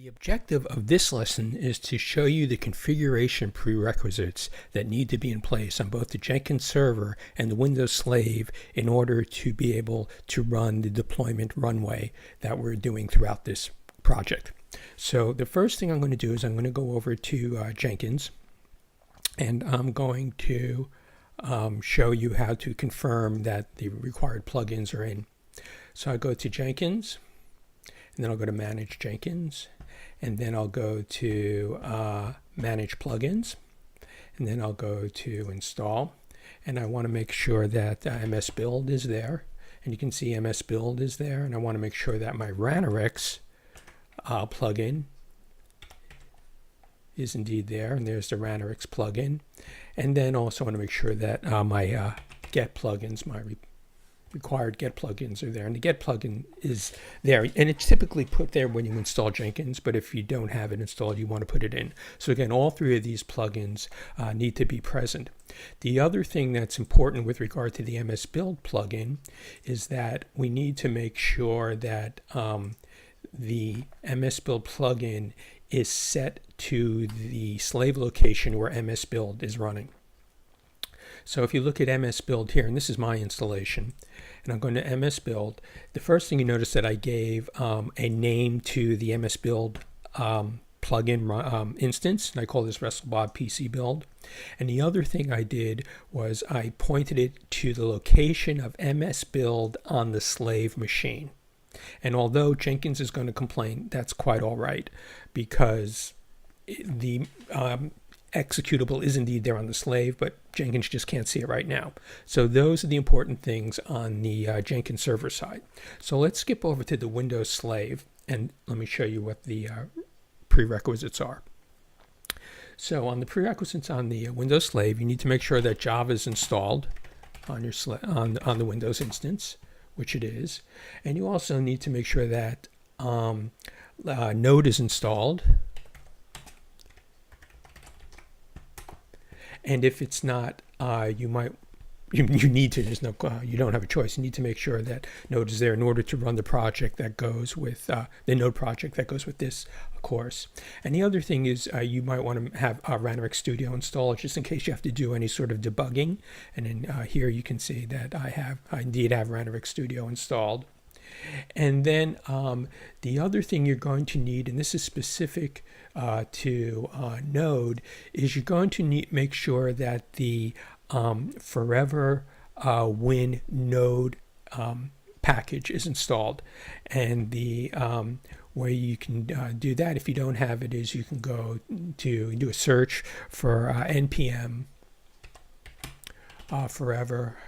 The objective of this lesson is to show you the configuration prerequisites that need to be in place on both the Jenkins server and the Windows slave in order to be able to run the deployment runway that we're doing throughout this project. So the first thing I'm going to do is I'm going to go over to Jenkins, and I'm going to show you how to confirm that the required plugins are in. So I go to Jenkins, and then I'll go to Manage Jenkins, and then I'll go to Manage Plugins, and then I'll go to Install, and I want to make sure that MS Build is there, and you can see MS Build is there, and I want to make sure that my Ranorex plugin is indeed there, and there's the Ranorex plugin, and then also want to make sure that my Get plugins, my required Get plugins are there, and the Get plugin is there, and it's typically put there when you install Jenkins, but if you don't have it installed, you want to put it in. So again, all three of these plugins need to be present. The other thing that's important with regard to the MS Build plugin is that we need to make sure that the MS Build plugin is set to the slave location where MS Build is running. So if you look at MS Build here, and this is my installation, and I'm going to MS Build, the first thing you notice that I gave a name to the MS Build plugin instance, and I call this WrestleBob PC Build. And the other thing I did was I pointed it to the location of MS Build on the slave machine. And although Jenkins is going to complain, that's quite all right, because the executable is indeed there on the slave, but Jenkins just can't see it right now. So those are the important things on the Jenkins server side. So let's skip over to the Windows slave, and let me show you what the prerequisites are. So on the prerequisites on the Windows slave, you need to make sure that Java is installed on your on the Windows instance, which it is, and you also need to make sure that Node is installed. And if it's not, you need to. There's no. You don't have a choice. You need to make sure that Node is there in order to run the project that goes with the Node project that goes with this course. And the other thing is you might want to have Ranorex Studio installed just in case you have to do any sort of debugging. And then here you can see that I indeed have Ranorex Studio installed. And then the other thing you're going to need, and this is specific to Node, is you're going to make sure that the Forever Win Node package is installed. And the way you can do that, if you don't have it, is you can go to do a search for npm Forever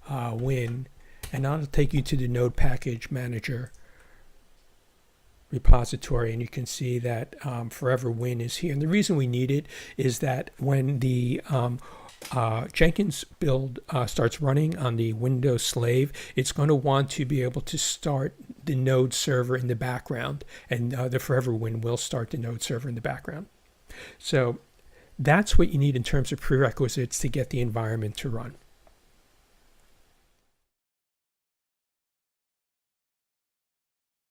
Win, and that'll take you to the Node Package Manager repository, and you can see that Forever Win is here. And the reason we need it is that when the Jenkins build starts running on the Windows slave, it's going to want to be able to start the Node server in the background, and the Forever Win will start the Node server in the background. So that's what you need in terms of prerequisites to get the environment to run.